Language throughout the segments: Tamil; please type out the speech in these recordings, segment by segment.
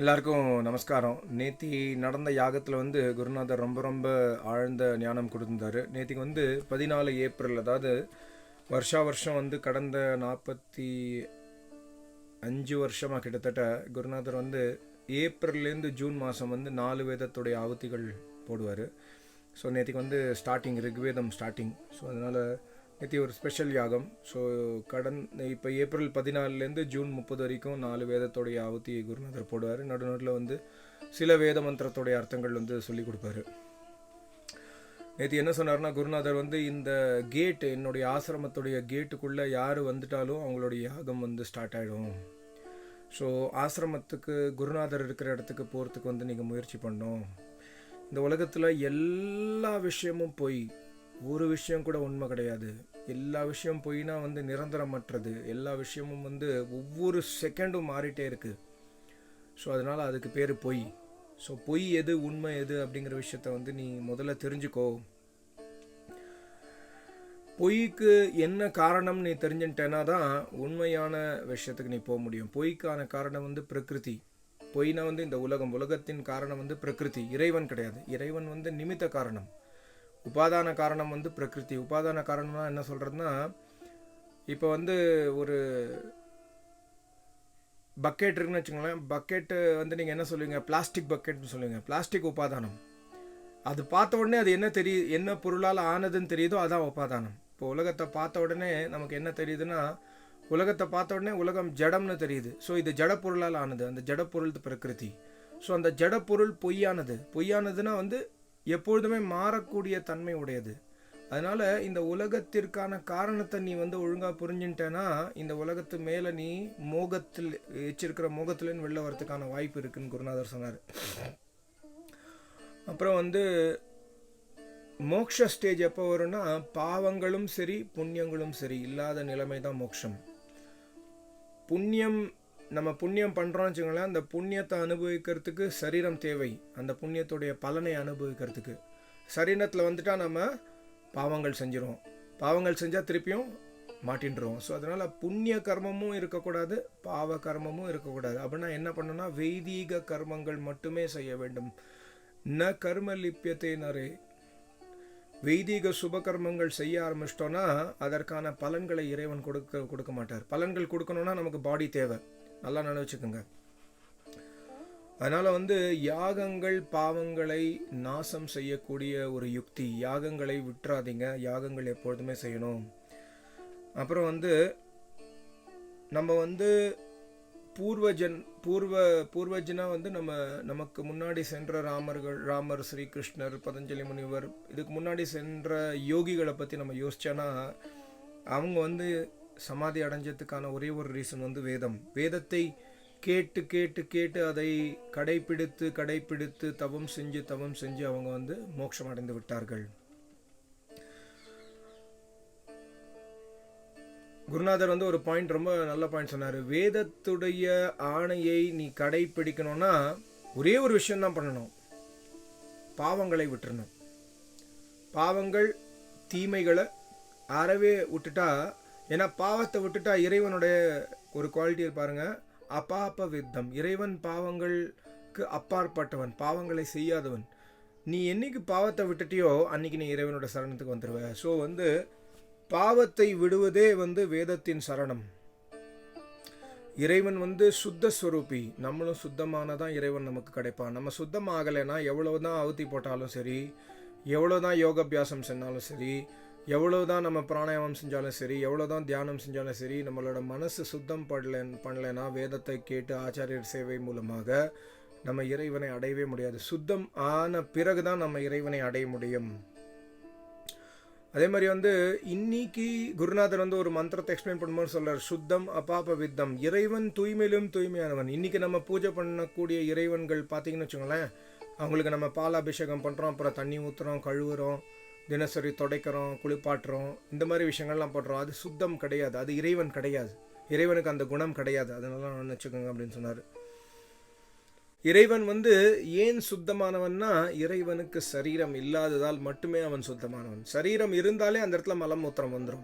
எல்லாருக்கும் நமஸ்காரம். நேத்தி நடந்த யாகத்தில் குருநாதர் ரொம்ப ரொம்ப ஆழ்ந்த ஞானம் கொடுத்துருந்தாரு. நேத்திக்கு 14 ஏப்ரல், அதாவது வருஷம் கடந்த 45 வருஷமாக கிட்டத்தட்ட குருநாதர் ஏப்ரல்லேருந்து ஜூன் மாதம் 4 வேதத்துடைய ஆவுத்திகள் போடுவார். ஸோ நேத்திக்கு ஸ்டார்டிங் ரிக்வேதம் ஸ்டார்டிங். ஸோ அதனால் நேற்று ஒரு ஸ்பெஷல் யாகம். ஸோ இப்போ ஏப்ரல் 14லேருந்து ஜூன் 30 வரைக்கும் 4 வேதத்தோடைய ஆவுத்தி குருநாதர் போடுவார். நடுநடுவில் சில வேத மந்திரத்தோடைய அர்த்தங்கள் சொல்லி கொடுப்பாரு. நேற்று என்ன சொன்னார்னா, குருநாதர் இந்த கேட்டு, என்னுடைய ஆசிரமத்துடைய கேட்டுக்குள்ளே யார் வந்துட்டாலும் அவங்களுடைய யாகம் ஸ்டார்ட் ஆகிடும். ஸோ ஆசிரமத்துக்கு குருநாதர் இருக்கிற இடத்துக்கு போகிறதுக்கு நீங்கள் முயற்சி பண்ணணும். இந்த உலகத்தில் எல்லா விஷயமும் போய் ஒரு விஷயம் கூட உண்மை கிடையாது. எல்லா விஷயம் போயினா நிரந்தரமற்றது. எல்லா விஷயமும் ஒவ்வொரு செகண்டும் மாறிட்டே இருக்குது. ஸோ அதனால் அதுக்கு பேர் பொய். ஸோ பொய் எது உண்மை எது அப்படிங்கிற விஷயத்த நீ முதல்ல தெரிஞ்சுக்கோ. பொய்க்கு என்ன காரணம் நீ தெரிஞ்சுட்டேன்னா தான் உண்மையான விஷயத்துக்கு நீ போக முடியும். பொய்க்கான காரணம் பிரகிருதி. பொய்னா இந்த உலகத்தின் காரணம் பிரகிருதி, இறைவன் கிடையாது. இறைவன் நிமித்த காரணம். உபாதான காரணம் பிரகிருதி. உபாதான காரணம்னா என்ன சொல்கிறதுனா, இப்போ ஒரு பக்கெட் இருக்குன்னு வச்சுக்கோங்களேன். பக்கெட்டு நீங்கள் என்ன சொல்லுவீங்க? பிளாஸ்டிக் பக்கெட்னு சொல்லுவீங்க. பிளாஸ்டிக் உபாதானம். அது பார்த்த உடனே அது என்ன பொருளால் ஆனதுன்னு தெரியுதோ அதான் உபாதானம். இப்போ உலகத்தை பார்த்த உடனே நமக்கு என்ன தெரியுதுன்னா, உலகத்தை பார்த்த உடனே உலகம் ஜடம்னு தெரியுது. ஸோ இது ஜடப்பொருளால் ஆனது. அந்த ஜடப்பொருள் பிரகிருதி. ஸோ அந்த ஜடப்பொருள் பொய்யானது. பொய்யானதுன்னா எப்பொழுதுமே மாறக்கூடிய தன்மை உடையது. அதனால் இந்த உலகத்திற்கான காரணத்தை நீ ஒழுங்காக புரிஞ்சுட்டேன்னா இந்த உலகத்து மேலே நீ மோகத்தில் வச்சிருக்கிற மோகத்துலேன்னு வெளில வரதுக்கான வாய்ப்பு இருக்குன்னு குருநாதர் சொன்னார். அப்புறம் மோக்ஷ ஸ்டேஜ் எப்போ வரும்னா, பாவங்களும் சரி புண்ணியங்களும் சரி இல்லாத நிலைமை தான் மோட்சம். நம்ம புண்ணியம் பண்ணுறோம்னு வச்சுக்கோங்களேன். அந்த புண்ணியத்தை அனுபவிக்கிறதுக்கு சரீரம் தேவை. அந்த புண்ணியத்துடைய பலனை அனுபவிக்கிறதுக்கு சரீரத்தில் நம்ம பாவங்கள் செஞ்சிடும். பாவங்கள் செஞ்சால் திருப்பியும் மாட்டின்றோம். ஸோ அதனால் புண்ணிய கர்மமும் இருக்கக்கூடாது, பாவ கர்மமும் இருக்கக்கூடாது. அப்படின்னா என்ன பண்ணணும்னா, வைதீக கர்மங்கள் மட்டுமே செய்ய வேண்டும். ந கர்ம லிப்பியத்தை நரே. வைதீக சுபகர்மங்கள் செய்ய ஆரம்பிச்சிட்டோன்னா அதற்கான பலன்களை இறைவன் கொடுக்க மாட்டார். பலன்கள் கொடுக்கணும்னா நமக்கு பாடி தேவை. நல்லா நினைச்சுக்கோங்க. அதனால் யாகங்கள் பாவங்களை நாசம் செய்யக்கூடிய ஒரு யுக்தி. யாகங்களை விட்டுறாதீங்க. யாகங்கள் எப்பொழுதுமே செய்யணும். அப்புறம் நம்ம பூர்வஜனா நமக்கு முன்னாடி சென்ற ராமர், ஸ்ரீகிருஷ்ணர், பதஞ்சலி முனிவர், இதுக்கு முன்னாடி சென்ற யோகிகளை பற்றி நம்ம யோசிச்சோன்னா, அவங்க சமாதி அடைஞ்சதுக்கான ஒரே ஒரு ரீசன் வேதம். வேதத்தை கேட்டு கேட்டு கேட்டு அதை கடைப்பிடித்து தவம் செஞ்சு அவங்க மோட்சம் அடைந்து விட்டார்கள். குருநாதர் ஒரு பாயிண்ட், ரொம்ப நல்ல பாயிண்ட் சொன்னார். வேதத்துடைய ஆணையை நீ கடைப்பிடிக்கணும்னா ஒரே ஒரு விஷயம்தான் பண்ணணும். பாவங்களை விட்டுறணும். பாவங்கள் தீமைகளை அறவே விட்டுட்டா, ஏன்னா பாவத்தை விட்டுட்டா இறைவனுடைய ஒரு குவாலிட்டி பாருங்க, அபாப வித்தம். இறைவன் பாவங்களுக்கு அப்பாற்பட்டவன், பாவங்களை செய்யாதவன். நீ என்னைக்கு பாவத்தை விட்டுட்டியோ அன்னைக்கு நீ இறைவனோட சரணத்துக்கு வந்துடுவ. ஸோ பாவத்தை விடுவதே வேதத்தின் சரணம். இறைவன் சுத்த ஸ்வரூபி. நம்மளும் சுத்தமானதான் இறைவன் நமக்கு கிடைப்பான். நம்ம சுத்தமாகலைன்னா எவ்வளவுதான் ஆவுத்தி போட்டாலும் சரி, எவ்வளோதான் யோகாபியாசம் செஞ்சாலும் சரி, எவ்வளோதான் நம்ம பிராணாயாமம் செஞ்சாலும் சரி, எவ்வளோதான் தியானம் செஞ்சாலும் சரி, நம்மளோட மனசு சுத்தம் பண்ணலைன்னா வேதத்தை கேட்டு ஆச்சாரியர் சேவை மூலமாக நம்ம இறைவனை அடையவே முடியாது. சுத்தம் ஆன பிறகுதான் நம்ம இறைவனை அடைய முடியும். அதே மாதிரி இன்னைக்கு குருநாதர் ஒரு மந்திரத்தை எக்ஸ்பிளைன் பண்ணும்போது சொல்றார், சுத்தம் அபாப வித்தம். இறைவன் தூய்மையிலும் தூய்மையானவன். இன்னைக்கு நம்ம பூஜை பண்ணக்கூடிய இறைவன்கள் பார்த்தீங்கன்னு வச்சுக்கோங்களேன், அவங்களுக்கு நம்ம பாலாபிஷேகம் பண்ணுறோம், அப்புறம் தண்ணி ஊற்றுறோம், கழுவுறோம், தினசரி துடைக்கிறோம், குளிப்பாட்டுறோம், இந்த மாதிரி விஷயங்கள்லாம் பண்ணுறோம். அது சுத்தம் கிடையாது. அது இறைவன் கிடையாது. இறைவனுக்கு அந்த குணம் கிடையாது. அதனால நினச்சிக்கோங்க அப்படின்னு சொன்னார். இறைவன் ஏன் சுத்தமானவன்னா, இறைவனுக்கு சரீரம் இல்லாததால் மட்டுமே அவன் சுத்தமானவன். சரீரம் இருந்தாலே அந்த இடத்துல மலமூத்திரம் வந்துடும்.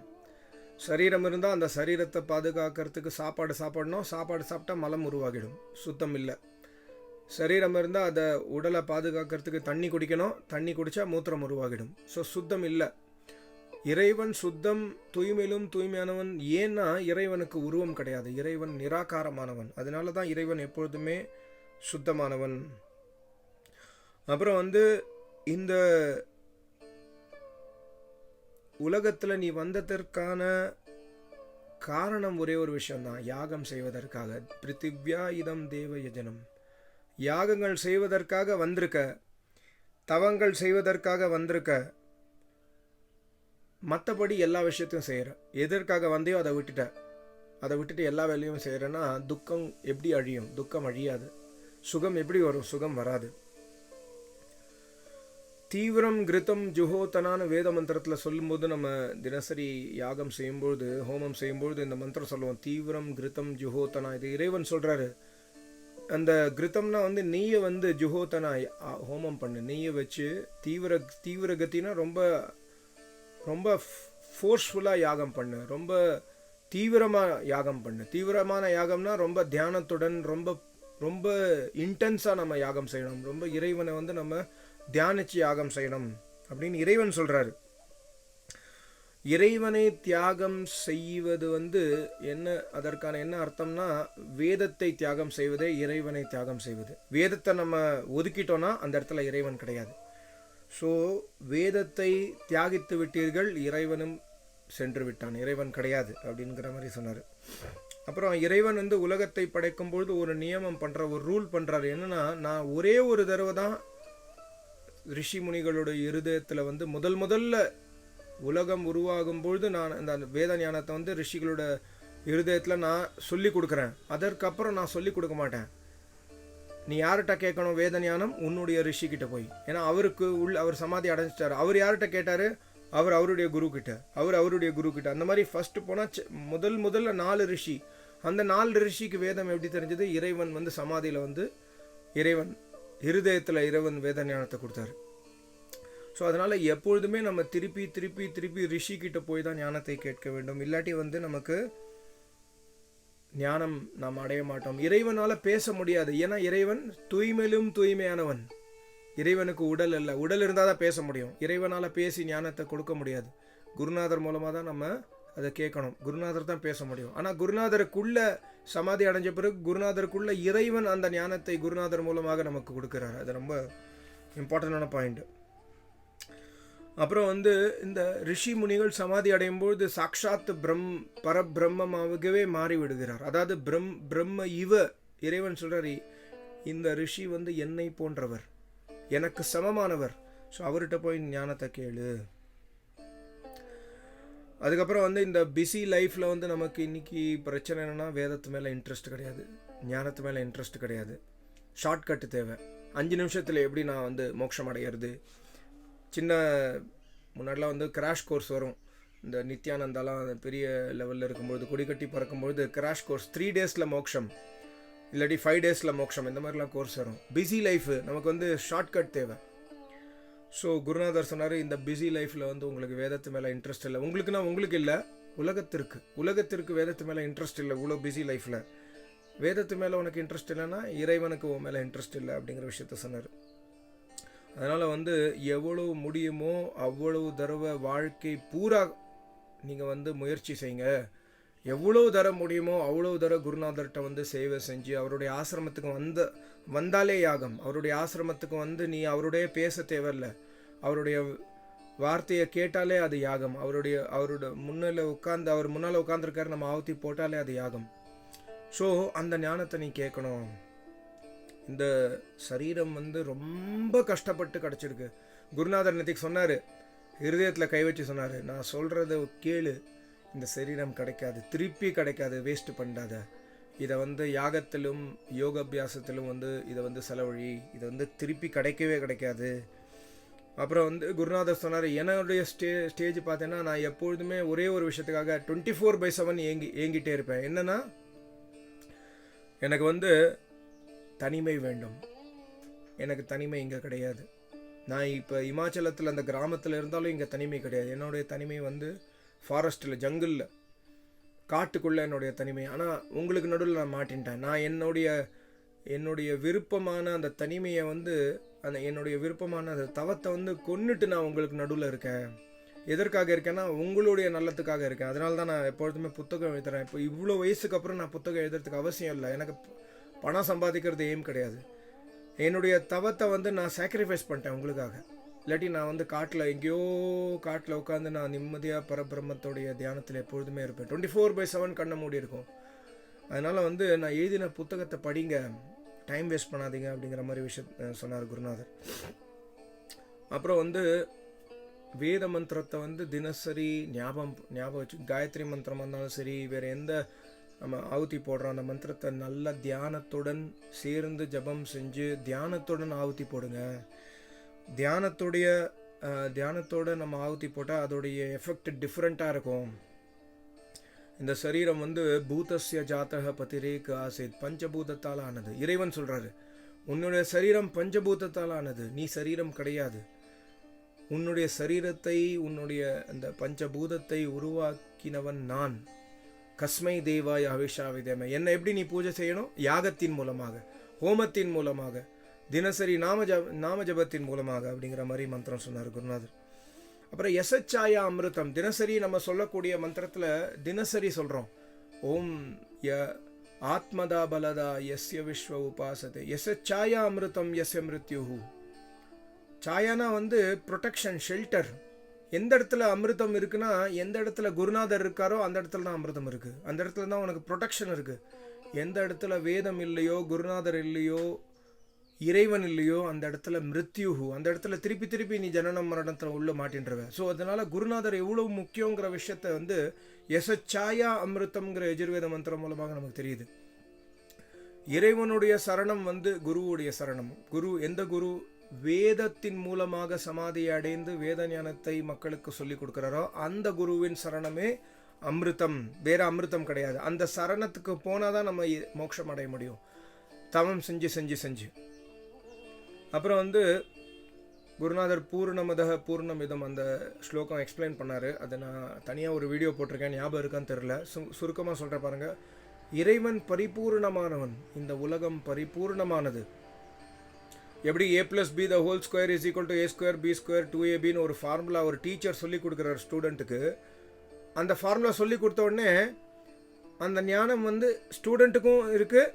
சரீரம் இருந்தால் அந்த சரீரத்தை பாதுகாக்கிறதுக்கு சாப்பாடு சாப்பிடணும். சாப்பாடு சாப்பிட்டா மலம் உருவாகிடும். சுத்தம் இல்லை. சரீரம் இருந்தால் அதை உடலை பாதுகாக்கிறதுக்கு தண்ணி குடிக்கணும், தண்ணி குடித்தா மூத்திரம் உருவாகிடும். ஸோ சுத்தம் இல்லை. இறைவன் சுத்தம், தூய்மையிலும் தூய்மையானவன். ஏன்னா இறைவனுக்கு உருவம் கிடையாது, இறைவன் நிராகாரமானவன். அதனால தான் இறைவன் எப்பொழுதுமே சுத்தமானவன். அப்புறம் இந்த உலகத்தில் நீ வந்ததற்கான காரணம் ஒரே ஒரு விஷயம்தான், யாகம் செய்வதற்காக. பிருத்திவ்யா இதம் தேவ யஜனம். யாகங்கள் செய்வதற்காக வந்திருக்க, தவங்கள் செய்வதற்காக வந்திருக்க. மற்றபடி எல்லா விஷயத்தையும் செய்கிற. எதற்காக வந்தையோ அதை விட்டுட்டு எல்லா வேலையும் செய்கிறேன்னா துக்கம் எப்படி அழியும்? துக்கம் அழியாது. சுகம் எப்படி வரும்? சுகம் வராது. தீவிரம் கிருத்தம் ஜுஹோத்தனான்னு வேத மந்திரத்தில் சொல்லும்போது, நம்ம தினசரி யாகம் செய்யும்பொழுது, ஹோமம் செய்யும்பொழுது இந்த மந்திரம் சொல்லுவோம், தீவிரம் கிருத்தம் ஜுஹோத்தனா. இது இறைவன் சொல்கிறாரு. அந்த கிருத்தம்னா நெய்யை ஜுஹோத்தனா ஹோமம் பண்ணு, நெய்யை வச்சு. தீவிர கத்தினா ரொம்ப ரொம்ப ஃபோர்ஸ்ஃபுல்லாக யாகம் பண்ணு, ரொம்ப தீவிரமாக யாகம் பண்ணு. தீவிரமான யாகம்னா ரொம்ப தியானத்துடன், ரொம்ப ரொம்ப இன்டென்ஸாக நம்ம யாகம் செய்யணும். ரொம்ப இறைவனை நம்ம தியானிச்சு யாகம் செய்யணும் அப்படின்னு இறைவன் சொல்கிறாரு. இறைவனை தியாகம் செய்வது அதற்கான என்ன அர்த்தம்னா, வேதத்தை தியாகம் செய்வதே இறைவனை தியாகம் செய்வது. வேதத்தை நம்ம ஒதுக்கிட்டோன்னா அந்த இடத்துல இறைவன் கிடையாது. ஸோ வேதத்தை தியாகித்து விட்டீர்கள், இறைவனும் சென்று விட்டான், இறைவன் கிடையாது அப்படிங்கிற மாதிரி சொன்னார். அப்புறம் இறைவன் உலகத்தை படைக்கும்பொழுது ஒரு நியமம் பண்ணுற, ஒரு ரூல் பண்ணுறாரு. என்னென்னா, நான் ஒரே ஒரு தடவை தான் ரிஷி முனிகளோட இருதயத்தில் முதல்ல உலகம் உருவாகும் பொழுது நான் அந்த வேத ஞானத்தை ரிஷிகளோட இருதயத்தில் நான் சொல்லி கொடுக்குறேன். அதற்கப்புறம் நான் சொல்லி கொடுக்க மாட்டேன். நீ யார்கிட்ட கேட்கணும் வேத ஞானம்? உன்னுடைய ரிஷிக்கிட்ட போய். ஏன்னா அவர் சமாதி அடைஞ்சிட்டார். அவர் யார்கிட்ட கேட்டார்? அவருடைய குரு கிட்ட. அந்த மாதிரி ஃபர்ஸ்ட் போனால் முதல்ல 4 ரிஷி. அந்த 4 ரிஷிக்கு வேதம் எப்படி தெரிஞ்சது? இறைவன் சமாதியில் இறைவன் இருதயத்தில் இறைவன் வேத ஞானத்தை கொடுத்தாரு. ஸோ அதனால் எப்பொழுதுமே நம்ம திருப்பி ரிஷிக்கிட்ட போய் தான் ஞானத்தை கேட்க வேண்டும். இல்லாட்டி நமக்கு ஞானம் நாம் அடைய மாட்டோம். இறைவனால் பேச முடியாது. ஏன்னா இறைவன் தூய்மையிலும் தூய்மையானவன். இறைவனுக்கு உடல் அல்ல. உடல் இருந்தால் தான் பேச முடியும். இறைவனால் பேசி ஞானத்தை கொடுக்க முடியாது. குருநாதர் மூலமாக தான் நம்ம அதை கேட்கணும். குருநாதர் தான் பேச முடியும். ஆனால் குருநாதருக்குள்ள சமாதி அடைஞ்ச பிறகு குருநாதருக்குள்ள இறைவன் அந்த ஞானத்தை குருநாதர் மூலமாக நமக்கு கொடுக்குறாரு. அது ரொம்ப இம்பார்ட்டண்டான பாயிண்ட். அப்புறம் இந்த ரிஷி முனிகள் சமாதி அடையும் பொழுது சாக்ஷாத் பரபிரம்மமாகவே மாறி விடுகிறார். அதாவது பிரம்ம இறைவன் சொல்றாரு, இந்த ரிஷி என்னை போன்றவர், எனக்கு சமமானவர். ஸோ அவர்கிட்ட போய் ஞானத்தை கேளு. அதுக்கப்புறம் இந்த பிஸி லைஃப்பில் நமக்கு இன்றைக்கி பிரச்சனை என்னென்னா, வேதத்து மேலே இன்ட்ரெஸ்ட் கிடையாது, ஞானத்து மேலே இன்ட்ரெஸ்ட் கிடையாது. ஷார்ட்கட்டு தேவை. 5 நிமிஷத்தில் எப்படி நான் மோட்சம் அடைகிறது. முன்னாடிலாம் கிராஷ் கோர்ஸ் வரும். இந்த நித்யானந்தாலாம் பெரிய லெவலில் இருக்கும்பொழுது, கொடிக்கட்டி பறக்கும்பொழுது கிராஷ் கோர்ஸ் 3 டேஸில் மோட்சம், இல்லாட்டி 5 டேஸில் மோட்சம், இந்த மாதிரிலாம் கோர்ஸ் வரும். பிஸி லைஃபு நமக்கு ஷார்ட்கட் தேவை. ஸோ குருநாதர் சொன்னார், இந்த பிஸி லைஃப்பில் உங்களுக்கு வேதத்து மேலே இன்ட்ரெஸ்ட் இல்லை. உங்களுக்கு இல்லை, உலகத்திற்கு வேதத்து மேலே இன்ட்ரெஸ்ட் இல்லை. இவ்வளோ பிஸி லைஃப்பில் வேதத்து மேலே உனக்கு இன்ட்ரெஸ்ட் இல்லைன்னா இறைவனுக்கு உன் மேலே இன்ட்ரெஸ்ட் இல்லை அப்படிங்கிற விஷயத்த சொன்னார். அதனால் எவ்வளவு முடியுமோ அவ்வளவு தடவை வாழ்க்கை பூரா நீங்கள் முயற்சி செய்யுங்க. எவ்வளவு தர முடியுமோ அவ்வளவு தர குருநாதர்கிட்ட சேவை செஞ்சு அவருடைய ஆசிரமத்துக்கு வந்தாலே யாகம். அவருடைய ஆசிரமத்துக்கு நீ அவருடைய பேச தேவையில்லை, அவருடைய வார்த்தையை கேட்டாலே அது யாகம். அவரோட அவர் முன்னால் உட்காந்துருக்காரு, நம்ம ஆவத்தி போட்டாலே அது யாகம். ஸோ அந்த ஞானத்தை நீ கேட்கணும். இந்த சரீரம் ரொம்ப கஷ்டப்பட்டு கிடச்சிருக்கு. குருநாதர் நேற்றுக்கு சொன்னார், இருதயத்தில் கை வச்சு சொன்னார், நான் சொல்கிறத கேளு, இந்த சரீரம் கிடைக்காது, திருப்பி கிடைக்காது, வேஸ்ட் பண்ணாத. இதை யாகத்திலும் யோகாபியாசத்திலும் இதை செலவழி, இதை திருப்பி கிடைக்கவே கிடைக்காது. அப்புறம் குருநாதர் சொன்னார், என்னுடைய ஸ்டேஜ் பார்த்தேன்னா நான் எப்பொழுதுமே ஒரே ஒரு விஷயத்துக்காக 24/7 ஏங்கிட்டே இருப்பேன். என்னன்னா, எனக்கு தனிமை வேண்டும். எனக்கு தனிமை இங்கே கிடையாது. நான் இப்போ இமாச்சலத்தில் அந்த கிராமத்தில் இருந்தாலும் இங்கே தனிமை கிடையாது. என்னுடைய தனிமை ஃபாரஸ்ட்டில், ஜங்கிளில், காட்டுக்குள்ளே என்னுடைய தனிமை. ஆனால் உங்களுக்கு நடுவில் நான் மாட்டின்ட்டேன். நான் என்னுடைய விருப்பமான அந்த தனிமையை வந்து என்னுடைய விருப்பமான அந்த தவத்தை வந்து கொன்னுட்டு நான் உங்களுக்கு நடுவில் இருக்கேன். எதற்காக இருக்கேன்னா உங்களுடைய நல்லத்துக்காக இருக்கேன். அதனால தான் நான் எப்பொழுதுமே புத்தகம் எழுதுறேன். இப்போ இவ்வளோ வயசுக்கு அப்புறம் நான் புத்தகம் எழுதுறதுக்கு அவசியம் இல்லை. எனக்கு பணம் சம்பாதிக்கிறது எய்ம் கிடையாது. என்னுடைய தவத்தை வந்து நான் சாக்ரிஃபைஸ் பண்ணிட்டேன் உங்களுக்காக. இல்லாட்டி நான் வந்து காட்டில் உட்காந்து நான் நிம்மதியாக பரபிரம்மத்தோடைய தியானத்தில் எப்பொழுதுமே இருப்பேன். 24/7 கண்ணை மூடி இருக்கும். அதனால் வந்து நான் எழுதின புத்தகத்தை படிங்க, டைம் வேஸ்ட் பண்ணாதீங்க அப்படிங்கிற மாதிரி விஷயம் சொன்னார் குருநாதர். அப்புறம் வந்து வேத மந்திரத்தை வந்து தினசரி ஞாபகம் வச்சு, காயத்ரி மந்திரமாக இருந்தாலும் சரி, வேறு எந்த நம்ம ஆவுத்தி போடுறோம் அந்த மந்திரத்தை நல்ல தியானத்துடன் சேர்ந்து ஜபம் செஞ்சு தியானத்துடன் ஆவுத்தி போடுங்க. தியானத்தோட நம்ம ஆவுத்தி போட்டால் அதோடைய எஃபெக்ட் டிஃப்ரெண்ட்டாக இருக்கும். இந்த சரீரம் வந்து பூதஸ்ய ஜாத்தக பதிரேக் ஆசித், பஞ்சபூதத்தால் ஆனது. இறைவன் சொல்கிறாரு, உன்னுடைய சரீரம் பஞ்சபூதத்தால் ஆனது, நீ சரீரம் கிடையாது. உன்னுடைய சரீரத்தை, உன்னுடைய அந்த பஞ்சபூதத்தை உருவாக்கினவன் நான். கஸ்மை தேவாய் அவிஷாவிதேம. என்னை எப்படி நீ பூஜை செய்யணும்? யாகத்தின் மூலமாக, ஹோமத்தின் மூலமாக, தினசரி நாம ஜபத்தின் மூலமாக அப்படிங்கிற மாதிரி மந்திரம் சொன்னார் குருநாதர். அப்புறம் யசச்சாயா அமிர்தம், தினசரி நம்ம சொல்லக்கூடிய மந்திரத்தில் தினசரி சொல்கிறோம், ஓம் ஆத்மதா பலதா யஸ்ய விஸ்வ உபாசதே யசச்சாயா அமிர்தம் யஸ்ய மிருத்யுஹு. சாயானா வந்து ப்ரொடெக்ஷன், ஷெல்டர். எந்த இடத்துல அமிர்தம் இருக்குன்னா, எந்த இடத்துல குருநாதர் இருக்காரோ அந்த இடத்துல தான் அமிர்தம் இருக்குது. அந்த இடத்துல தான் உனக்கு ப்ரொடெக்ஷன் இருக்குது. எந்த இடத்துல வேதம் இல்லையோ, குருநாதர் இல்லையோ, இறைவன் இல்லையோ, அந்த இடத்துல மிருத்யுஹு, அந்த இடத்துல திருப்பி நீ ஜனனம் மரணத்தில் உள்ள மாட்டின்றவ. ஸோ அதனால குருநாதர் எவ்வளவு முக்கியங்கிற விஷயத்த வந்து யசச்சாயா அமிர்தம்ங்கிற எஜுர்வேத மந்திரம் மூலமாக நமக்கு தெரியுது. இறைவனுடைய சரணம் வந்து குருவுடைய சரணம். எந்த குரு வேதத்தின் மூலமாக சமாதியை அடைந்து வேத ஞானத்தை மக்களுக்கு சொல்லி கொடுக்குறாரோ அந்த குருவின் சரணமே அமிர்தம். வேற அமிர்தம் கிடையாது. அந்த சரணத்துக்கு போனாதான் நம்ம மோட்சம் அடைய முடியும், தவம் செஞ்சு. அப்புறம் வந்து குருநாதர் பூர்ணமதக பூர்ணமிதம் அந்த ஸ்லோகம் எக்ஸ்பிளைன் பண்ணார். அதை நான் தனியாக ஒரு வீடியோ போட்டிருக்கேன், ஞாபகம் இருக்கான்னு தெரில. சுருக்கமாக சொல்கிற பாருங்க. இறைவன் பரிபூர்ணமானவன், இந்த உலகம் பரிபூர்ணமானது. எப்படி a+b² = a²b² 2ab ஒரு ஃபார்முலா ஒரு டீச்சர் சொல்லி கொடுக்குறாரு ஸ்டூடெண்ட்டுக்கு. அந்த ஃபார்முலா சொல்லி கொடுத்த உடனே அந்த ஞானம் வந்து ஸ்டூடெண்ட்டுக்கும் இருக்குது,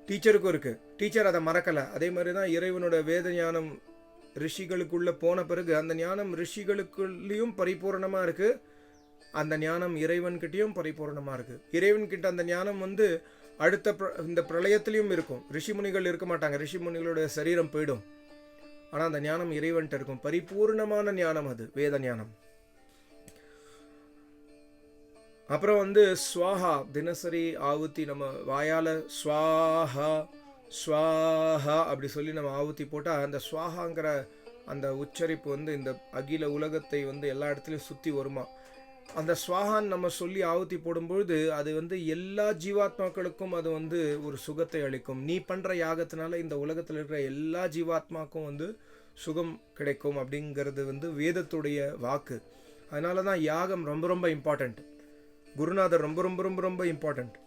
டீச்சருக்கும் இருக்குது. டீச்சர் அதை மறக்கலை. அதே மாதிரி தான் இறைவனோட வேத ஞானம் ரிஷிகளுக்குள்ளே போன பிறகு அந்த ஞானம் ரிஷிகளுக்குள்ளேயும் பரிபூர்ணமாக இருக்குது, அந்த ஞானம் இறைவன்கிட்டையும் பரிபூர்ணமாக இருக்குது. இறைவன்கிட்ட அந்த ஞானம் வந்து அடுத்த இந்த பிரளயத்திலையும் இருக்கும். ரிஷிமுனிகள் இருக்க மாட்டாங்க, ரிஷிமுனிகளோட சரீரம் போயிடும். ஆனால் அந்த ஞானம் இறைவன்கிட்ட இருக்கும். பரிபூர்ணமான ஞானம் அது வேத ஞானம். அப்புறம் வந்து ஸ்வாஹா, தினசரி ஆவுத்தி நம்ம வாயால் ஸ்வாஹா ஸ்வாஹா அப்படி சொல்லி நம்ம ஆவுத்தி போட்டால் அந்த ஸ்வாஹாங்கிற அந்த உச்சரிப்பு வந்து இந்த அகில உலகத்தை வந்து எல்லா இடத்துலையும் சுற்றி வருமா. அந்த ஸ்வாஹான் நம்ம சொல்லி ஆவுத்தி போடும்பொழுது அது வந்து எல்லா ஜீவாத்மாக்களுக்கும் அது வந்து ஒரு சுகத்தை அளிக்கும். நீ பண்ணுற யாகத்தினால இந்த உலகத்தில் இருக்கிற எல்லா ஜீவாத்மாக்கும் வந்து சுகம் கிடைக்கும் அப்படிங்கிறது வந்து வேதத்துடைய வாக்கு. அதனால தான் யாகம் ரொம்ப ரொம்ப இம்பார்ட்டண்ட். குருநாதர் ரொம்ப ரொம்ப ரொம்ப ரொம்ப இம்பார்ட்டண்ட்.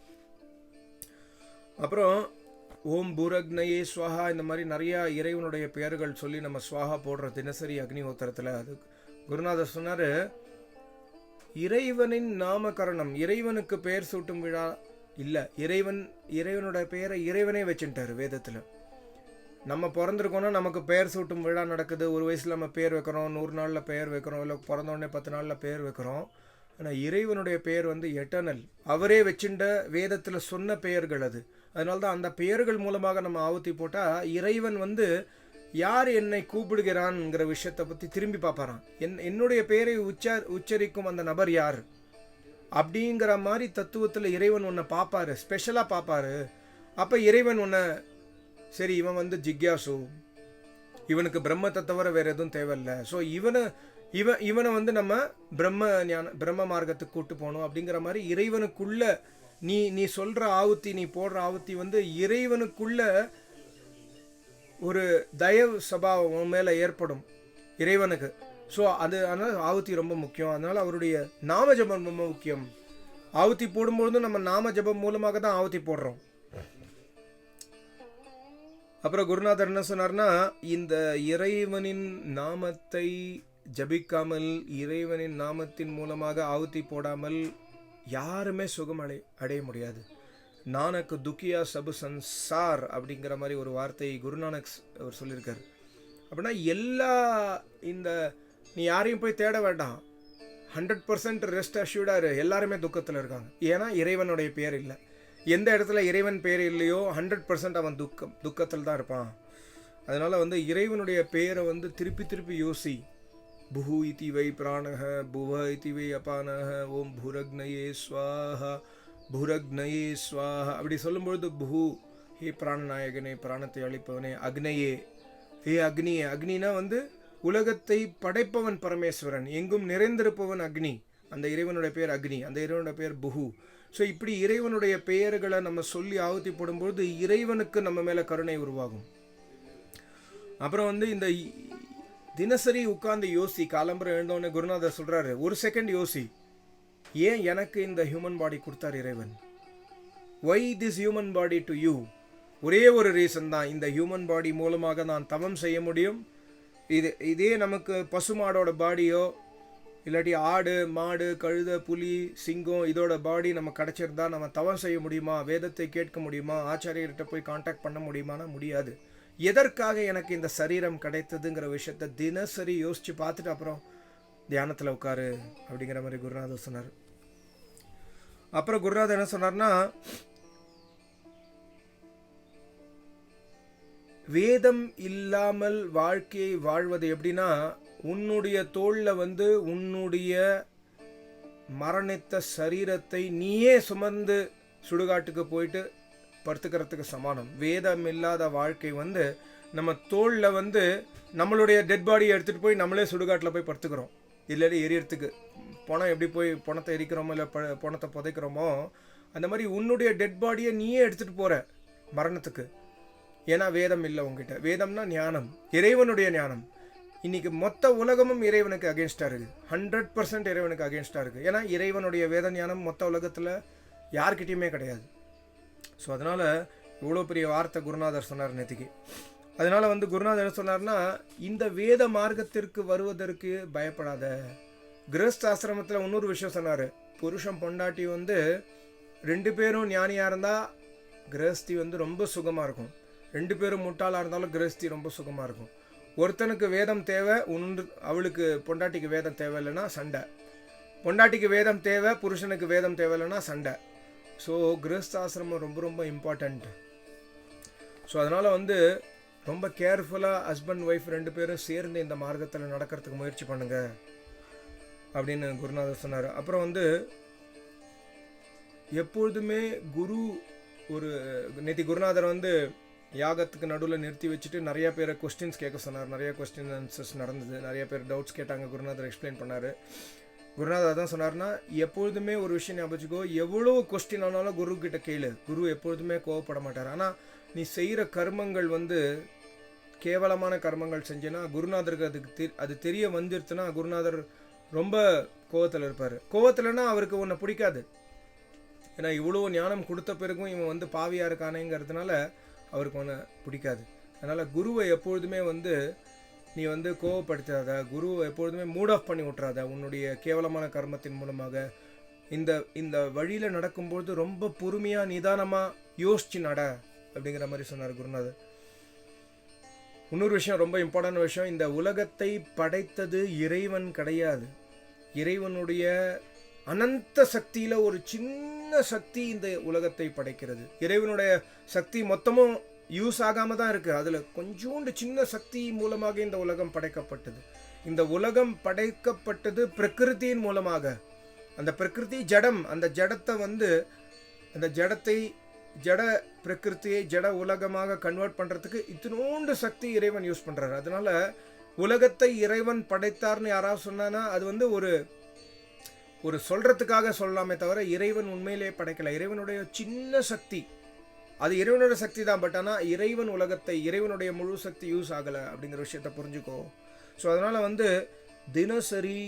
அப்புறம் ஓம் பூரக்னயே ஸ்வாஹா, இந்த மாதிரி நிறையா இறைவனுடைய பெயர்கள் சொல்லி நம்ம ஸ்வாஹா போடுற தினசரி அக்னிஹோத்திரத்தில். அது குருநாதர் சொன்னார், இறைவனின் நாமகரணம், இறைவனுக்கு பெயர் சூட்டும் விழா இல்லை. இறைவனோட பெயரை இறைவனே வச்சுட்டார் வேதத்தில். நம்ம பிறந்திருக்கோன்னா நமக்கு பெயர் சூட்டும் விழா நடக்குது. ஒரு வயசில் நம்ம பெயர் வைக்கிறோம், 100 நாளில் பெயர் வைக்கிறோம், இல்லை பிறந்தோடனே 10 நாளில் பெயர் வைக்கிறோம். ஆனால் இறைவனுடைய பெயர் வந்து எட்டர்னல். அவரே வச்சுட்ட வேதத்தில் சொன்ன பெயர்கள் அது. அதனால தான் அந்த பெயர்கள் மூலமாக நம்ம ஆவுத்தி போட்டால் இறைவன் வந்து யார் என்னை கூப்பிடுகிறான்ங்கிற விஷயத்தை பற்றி திரும்பி பார்ப்பாரான். என்னுடைய பெயரை உச்சரிக்கும் அந்த நபர் யார் அப்படிங்கிற மாதிரி தத்துவத்தில் இறைவன் உன்னை பார்ப்பாரு, ஸ்பெஷலாக பார்ப்பாரு. அப்போ இறைவன் உன்னை, சரி இவன் வந்து ஜிக்யாசு, இவனுக்கு பிரம்மத்தை தவிர வேறு எதுவும் தேவையில்லை, ஸோ இவனை வந்து நம்ம பிரம்ம மார்க்கத்துக்கு கூட்டு போகணும் அப்படிங்கிற மாதிரி இறைவனுக்குள்ள நீ சொல்கிற ஆவுத்தி, நீ போடுற ஆவுத்தி வந்து இறைவனுக்குள்ள ஒரு தயவு சபாவம் மேலே ஏற்படும் இறைவனுக்கு. ஸோ அதனால் ஆவுத்தி ரொம்ப முக்கியம். அதனால் அவருடைய நாம ஜபம் ரொம்ப முக்கியம். ஆவுத்தி போடும்பொழுதும் நம்ம நாம ஜபம் மூலமாக தான் ஆவுத்தி போடுறோம். அப்புறம் குருநாதர் என்ன சொன்னார்னா, இந்த இறைவனின் நாமத்தை ஜபிக்காமல், இறைவனின் நாமத்தின் மூலமாக ஆவுத்தி போடாமல் யாருமே சுகம் அடைய முடியாது. நானக் துக்கியா சபு சன்சார் அப்படிங்கிற மாதிரி ஒரு வார்த்தை குருநானக் அவர் சொல்லியிருக்காரு. அப்படின்னா இந்த நீ யாரையும் போய் தேட வேண்டாம், 100% ரெஸ்ட் அஷ்யூர்டாக எல்லாருமே துக்கத்தில் இருக்காங்க. ஏன்னா இறைவனுடைய பேர் இல்லை. எந்த இடத்துல இறைவன் பேர் இல்லையோ 100% அவன் துக்கத்தில் தான் இருப்பான். அதனால் இறைவனுடைய பேரை திருப்பி திருப்பி யோசி. புஹு இதி வை பிராணஹ புவ இதி வை அபானஹ ஓம் புரக்னயே ஸ்வாஹா புரக்னயே ஸ்வாஹா அப்படி சொல்லும்பொழுது புஹு ஹே பிராணநாயகனே, பிராணத்தை அளிப்பவனே, அக்னையே ஹே அக்னியே, அக்னினா உலகத்தை படைப்பவன் பரமேஸ்வரன், எங்கும் நிறைந்திருப்பவன் அக்னி. அந்த இறைவனுடைய பேர் அக்னி, அந்த இறைவனுடைய பேர் புஹு. ஸோ இப்படி இறைவனுடைய பெயர்களை நம்ம சொல்லி ஆவுத்தி போடும்போது இறைவனுக்கு நம்ம மேலே கருணை உருவாகும். அப்புறம் இந்த தினசரி உட்கார்ந்து யோசி. காலம்பரம் எழுந்தோடனே குருநாதர் சொல்கிறாரு, ஒரு செகண்ட் யோசி, ஏன் எனக்கு இந்த ஹியூமன் பாடி கொடுத்தார் இறைவன்? Why this human body to you? ஒரே ஒரு ரீசன் தான், இந்த ஹியூமன் பாடி மூலமாக நான் தவம் செய்ய முடியும். இதே நமக்கு பசுமாடோட பாடியோ இல்லாட்டி ஆடு மாடு கழுதை புலி சிங்கம் இதோட பாடி நம்ம கிடச்சிருந்தா நம்ம தவம் செய்ய முடியுமா? வேதத்தை கேட்க முடியுமா? ஆச்சாரியர்கிட்ட போய் காண்டாக்ட் பண்ண முடியுமானா முடியாது. எதற்காக எனக்கு இந்த சரீரம் கிடைத்ததுங்கிற விஷயத்த தினசரி யோசித்து பார்த்துட்டு அப்புறம் தியானத்தில் உட்காரு அப்படிங்கிற மாதிரி குருநாதர் சொன்னார். அப்புறம் குருநாதர் என்ன சொன்னார்னா, வேதம் இல்லாமல் வாழ்க்கையை வாழ்வது எப்படின்னா, உன்னுடைய தோளில் உன்னுடைய மரணித்த சரீரத்தை நீயே சுமந்து சுடுகாட்டுக்கு போயிட்டு படுத்துக்கிறதுக்கு சமானம். வேதம் இல்லாத வாழ்க்கை நம்ம தோளில் நம்மளுடைய டெட் பாடியை எடுத்துகிட்டு போய் நம்மளே சுடுகாட்டில் போய் படுத்துக்கிறோம். இல்லாட்டி எரியறதுக்கு பணம் எப்படி போய் பணத்தை எரிக்கிறோமோ இல்லை பணத்தை புதைக்கிறோமோ அந்த மாதிரி உன்னுடைய டெட் பாடியை நீயே எடுத்துகிட்டு போகிற மரணத்துக்கு. ஏன்னா வேதம் இல்லை உங்ககிட்ட. வேதம்னா ஞானம், இறைவனுடைய ஞானம். இன்றைக்கி மொத்த உலகமும் இறைவனுக்கு அகேன்ஸ்டாக இருக்குது, 100% இறைவனுக்கு அகேன்ஸ்டாக இருக்குது. ஏன்னா இறைவனுடைய வேத ஞானம் மொத்த உலகத்தில் யார்கிட்டையுமே கிடையாது. ஸோ அதனால் இவ்வளோ பெரிய வார்த்தை குருநாதர் சொன்னார் நேற்றுக்கு. அதனால் குருநாதர் என்ன சொன்னார்னா, இந்த வேத மார்க்கத்திற்கு வருவதற்கு பயப்படாத. கிரகஸ்தாசிரமத்தில் இன்னொரு விஷயம் சொன்னார். புருஷன் பொண்டாட்டி 2 பேரும் ஞானியாக இருந்தால் கிரகஸ்தி ரொம்ப சுகமாக இருக்கும். 2 பேரும் முட்டாளாக இருந்தாலும் கிரகஸ்தி ரொம்ப சுகமாக இருக்கும். ஒருத்தனுக்கு வேதம் தேவை, அவளுக்கு பொண்டாட்டிக்கு வேதம் தேவை இல்லைன்னா சண்டை. பொண்டாட்டிக்கு வேதம் தேவை, புருஷனுக்கு வேதம் தேவை இல்லைன்னா சண்டை. ஸோ கிரகஸ்தாசிரமம் ரொம்ப ரொம்ப இம்பார்ட்டண்ட். ஸோ அதனால் ரொம்ப கேர்ஃபுல்லாக ஹஸ்பண்ட் ஒய்ஃப் 2 பேரும் சேர்ந்து இந்த மார்க்கத்தில் நடக்கிறதுக்கு முயற்சி பண்ணுங்க அப்படின்னு குருநாதர் சொன்னார். அப்புறம் எப்பொழுதுமே குரு ஒரு நேற்று குருநாதர் யாகத்துக்கு நடுவில் நிறுத்தி வச்சுட்டு நிறைய பேரை கொஸ்டின்ஸ் கேட்க சொன்னார். நிறைய கொஸ்டின் ஆன்சர்ஸ் நடந்தது. நிறைய பேர் டவுட்ஸ் கேட்டாங்க. குருநாதர் எக்ஸ்பிளைன் பண்ணார். குருநாதர் தான் சொன்னார்னா, எப்பொழுதுமே ஒரு விஷயம் ஞாபகிச்சுக்கோ, எவ்வளோ கொஸ்டின் ஆனாலும் குரு கிட்ட கேளு. குரு எப்பொழுதுமே கோவப்பட மாட்டார். ஆனால் நீ செய்கிற கர்மங்கள் கேவலமான கர்மங்கள் செஞ்சேன்னா குருநாதருக்கு அது தெரிய வந்துருச்சுன்னா குருநாதர் ரொம்ப கோவத்தில் இருப்பார். கோவத்தில்னா அவருக்கு உன்னை பிடிக்காது. ஏன்னா இவ்வளோ ஞானம் கொடுத்த பிறகும் இவன் பாவியாக இருக்கானேங்கிறதுனால அவருக்கு ஒன்று பிடிக்காது. அதனால் குருவை எப்பொழுதுமே நீ கோவப்படுத்தாத. குருவை எப்பொழுதுமே மூட் ஆஃப் பண்ணி விட்றாத. உன்னுடைய கேவலமான கர்மத்தின் மூலமாக இந்த வழியில் நடக்கும்பொழுது ரொம்ப பொறுமையாக நிதானமாக யோசிச்சு நட அப்படிங்கிற மாதிரி சொன்னார் குருநாதர். இன்னொரு விஷயம், ரொம்ப இம்பார்ட்டன்ட் விஷயம், இந்த உலகத்தை படைத்தது இறைவன் கிடையாது. இறைவனுடைய அனந்த சக்தியில் ஒரு சின்ன சக்தி இந்த உலகத்தை படைக்கிறது. இறைவனுடைய சக்தி மொத்தமும் யூஸ் ஆகாமல் தான் இருக்குது. அதில் கொஞ்சோண்டு சின்ன சக்தி மூலமாக இந்த உலகம் படைக்கப்பட்டது. இந்த உலகம் படைக்கப்பட்டது பிரகிருதியின் மூலமாக. அந்த பிரகிருதி ஜடம். அந்த ஜடத்தை அந்த ஜட பிரகிருத்தியை ஜட உலகமாக கன்வெர்ட் பண்ணுறதுக்கு இத்தினோண்டு சக்தி இறைவன் யூஸ் பண்ணுறாரு. அதனால உலகத்தை இறைவன் படைத்தார்னு யாராவது சொன்னான்னா அது ஒரு சொல்கிறதுக்காக சொல்லலாமே தவிர இறைவன் உண்மையிலே படைக்கலை. இறைவனுடைய சின்ன சக்தி, அது இறைவனுடைய சக்தி தான். பட் ஆனால் இறைவன் உலகத்தை, இறைவனுடைய முழு சக்தி யூஸ் ஆகலை அப்படிங்கிற விஷயத்த புரிஞ்சுக்கோ. ஸோ அதனால் தினசரி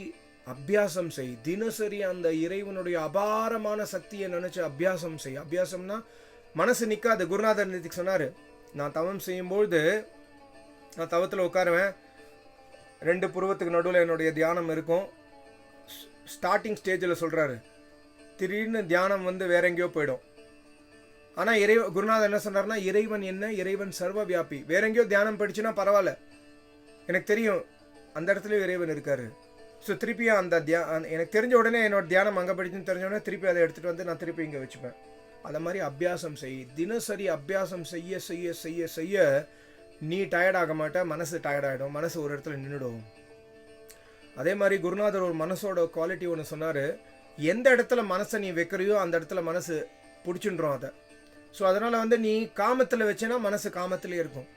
அபியாசம் செய். தினசரி அந்த இறைவனுடைய அபாரமான சக்தியை நினச்சி அபியாசம் செய். அபியாசம்னா மனசு நிற்காது. குருநாதர் நேற்றுக்கு சொன்னார், நான் தவம் செய்யும்பொழுது நான் தவத்தில் உட்காருவேன், 2 புருவத்துக்கு நடுவில் என்னுடைய தியானம் இருக்கும். ஸ்டார்டிங் ஸ்டேஜில் சொல்கிறாரு, திடீர்னு தியானம் வந்து வேற எங்கேயோ போயிடும். ஆனால் குருநாதர் என்ன சொன்னார்னா, இறைவன் என்ன, இறைவன் சர்வ வியாபி. வேற எங்கேயோ தியானம் படிச்சுன்னா பரவாயில்ல, எனக்கு தெரியும் அந்த இடத்துல இறைவன் இருக்காரு. ஸோ திருப்பி அந்த எனக்கு தெரிஞ்ச உடனே என்னோட தியானம் அங்கே படிச்சுன்னு தெரிஞ்ச உடனே திருப்பி அதை எடுத்துகிட்டு வந்து நான் திருப்பி இங்கே வச்சுப்பேன். அதை மாதிரி அபியாசம் செய், தினசரி அபியாசம் செய்ய செய்ய செய்ய செய்ய நீ டயர்ட் ஆக மாட்ட, மனசு டயர்டாகிடும், மனசு ஒரு இடத்துல நின்றுடும். அதே மாதிரி குருநாதர் ஒரு மனசோட குவாலிட்டி ஒன்று சொன்னார், எந்த இடத்துல மனசை நீ வைக்கிறியோ அந்த இடத்துல மனசு பிடிச்சுன்றோம் அதை. ஸோ அதனால் வந்து நீ காமத்தில் வச்சேன்னா மனசு காமத்திலே இருக்கும்.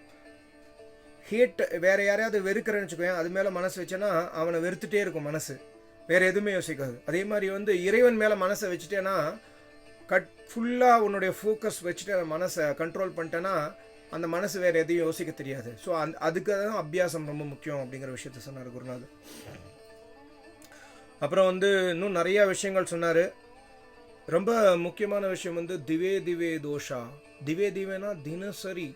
ஹேட் வேறு யாரையாவது வெறுக்கிறேன்னு வச்சுக்கோயேன், அது மேலே மனசு வச்சேன்னா அவனை வெறுத்துட்டே இருக்கும் மனசு, வேறு எதுவுமே யோசிக்காது. அதே மாதிரி வந்து இறைவன் மேலே மனசை வச்சுட்டேன்னா ஃபுல்லாக உன்னுடைய ஃபோக்கஸ் வச்சுட்டு அந்த மனசை கண்ட்ரோல் பண்ணிட்டேன்னா அந்த மனசு வேறு எதையும் யோசிக்க தெரியாது. ஸோ அதுக்கு தான் அபியாசம் ரொம்ப முக்கியம் அப்படிங்கிற விஷயத்த சொன்னார் குருநாதர். அப்புறம் வந்து இன்னும் நிறையா விஷயங்கள் சொன்னார். ரொம்ப முக்கியமான விஷயம் வந்து திவே திவே தோஷா. திவே திவேனா தினசரி,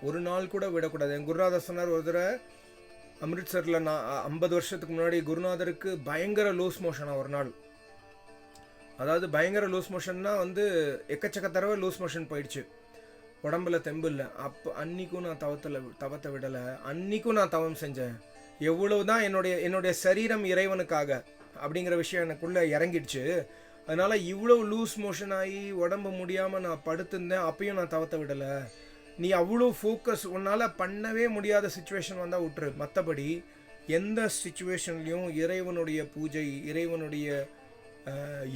ஒரு நாள் கூட விடக்கூடாது. என் குருநாதர் சொன்னார், ஒரு தடவை அம்ரித்சரில் நான் 50 வருஷத்துக்கு முன்னாடி குருநாதருக்கு பயங்கர லூஸ் மோஷனாக ஒரு நாள். அதாவது பயங்கர லூஸ் மோஷன்னா வந்து எக்கச்சக்க தடவை லூஸ் மோஷன் போயிடுச்சு, உடம்புல தெம்பு இல்லை. அன்னைக்கும் நான் தவத்தை விடலை, அன்னைக்கும் நான் தவம் செஞ்சேன். எவ்வளவுதான் என்னுடைய சரீரம் இறைவனுக்காக அப்படிங்கிற விஷயம் எனக்குள்ளே இறங்கிடுச்சு. அதனால் இவ்வளோ லூஸ் மோஷன் ஆகி உடம்பு முடியாமல் நான் படுத்திருந்தேன், அப்பயும் நான் தவத்தை விடலை. நீ அவ்வளோ ஃபோக்கஸ், உன்னால் பண்ணவே முடியாத சுச்சுவேஷன் வந்தால் விட்டுரு, மற்றபடி எந்த சுச்சுவேஷன்லேயும் இறைவனுடைய பூஜை, இறைவனுடைய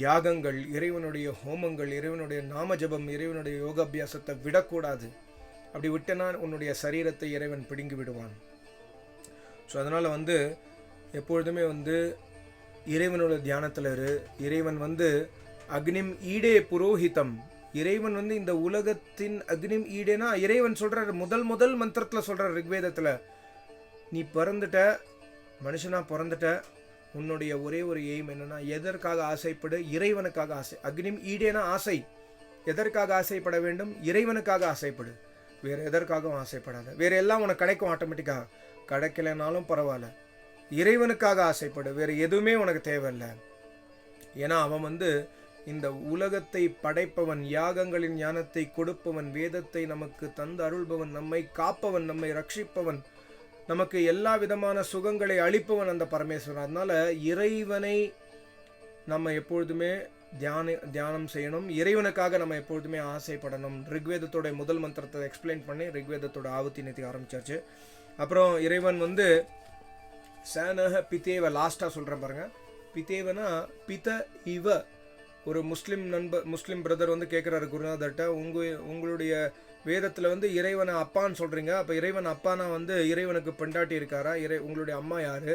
யாகங்கள், இறைவனுடைய ஹோமங்கள், இறைவனுடைய நாம ஜபம், இறைவனுடைய யோகாபியாசத்தை விடக்கூடாது. அப்படி விட்டனா உன்னுடைய சரீரத்தை இறைவன் பிடுங்கி விடுவான். ஸோ அதனால் வந்து எப்பொழுதுமே வந்து இறைவனோட தியானத்தில் இறைவன் வந்து அக்னிம் ஈடே புரோஹிதம். இறைவன் வந்து இந்த உலகத்தின் அக்னிம் ஈடேனா இறைவன் சொல்கிறார், முதல் மந்திரத்தில் சொல்கிறார் ரிக்வேதத்தில், நீ பிறந்துட்ட, மனுஷனாக பிறந்துட்ட, உன்னுடைய ஒரே ஒரு எய்ம் என்னன்னா, எதற்காக ஆசைப்படு, இறைவனுக்காக ஆசை. அக்னிம் ஈடேனா ஆசை, எதற்காக ஆசைப்பட வேண்டும், இறைவனுக்காக ஆசைப்படு, வேறு எதற்காகவும் ஆசைப்படாத. வேறு எல்லாம் உனக்கு கிடைக்கும் ஆட்டோமேட்டிக்காக, கிடைக்கலனாலும் பரவாயில்ல, இறைவனுக்காக ஆசைப்படு, வேறு எதுவுமே உனக்கு தேவையில்லை. ஏன்னா அவன் வந்து இந்த உலகத்தை படைப்பவன், யாகங்களின் ஞானத்தை கொடுப்பவன், வேதத்தை நமக்கு தந்து அருள்பவன், நம்மை காப்பவன், நம்மை ரட்சிப்பவன், நமக்கு எல்லா விதமான சுகங்களை அளிப்பவன் அந்த பரமேஸ்வரன். அதனால இறைவனை நம்ம எப்பொழுதுமே தியானம் செய்யணும், இறைவனுக்காக நம்ம எப்பொழுதுமே ஆசைப்படணும். ரிக்வேதத்தோட முதல் மந்திரத்தை எக்ஸ்பிளைன் பண்ணி ரிக்வேதத்தோட ஆவத்தி நேத்தி ஆரம்பிச்சாச்சு. அப்புறம் இறைவன் வந்து சேனஹ பிதேவ லாஸ்ட்டாக சொல்கிறேன் பாருங்க. பிதேவனா பித இவ. ஒரு முஸ்லீம் பிரதர் வந்து கேட்குறாரு குருநாதர்கிட்ட, உங்களுடைய வேதத்தில் வந்து இறைவனை அப்பான்னு சொல்கிறீங்க, அப்போ இறைவன் அப்பானா வந்து இறைவனுக்கு பெண்டாட்டி இருக்காரா, உங்களுடைய அம்மா யார்,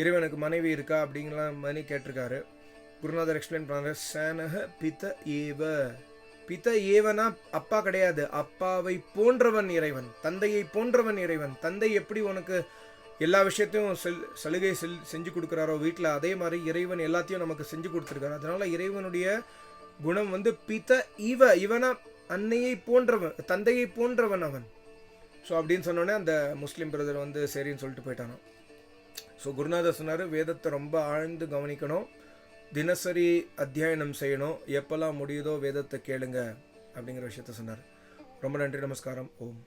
இறைவனுக்கு மனைவி இருக்கா அப்படிங்கலாம் மணி கேட்டிருக்காரு. குருநாதர் எக்ஸ்பிளைன் பண்ணுறாரு, சேனஹ பித ஏவ. பித ஏவனா அப்பா கிடையாது, அப்பாவை போன்றவன் இறைவன், தந்தையை போன்றவன் இறைவன். தந்தை எப்படி உனக்கு எல்லா விஷயத்தையும் சலுகை செஞ்சு கொடுக்குறாரோ வீட்டில், அதே மாதிரி இறைவன் எல்லாத்தையும் நமக்கு செஞ்சு கொடுத்துருக்காரு. அதனால இறைவனுடைய குணம் வந்து பித இவ. இவனா அன்னையை போன்றவன், தந்தையை போன்றவன் அவன். ஸோ அப்படின்னு சொன்னோடனே அந்த முஸ்லீம் பிரதர் வந்து சரின்னு சொல்லிட்டு போயிட்டானோ. ஸோ குருநாதர் சொன்னார், வேதத்தை ரொம்ப ஆழ்ந்து கவனிக்கணும், தினசரி அத்தியாயனம் செய்யணும், எப்போல்லாம் முடியுதோ வேதத்தை கேளுங்க அப்படிங்கிற விஷயத்த சொன்னார். ரொம்ப நன்றி, நமஸ்காரம், ஓம்.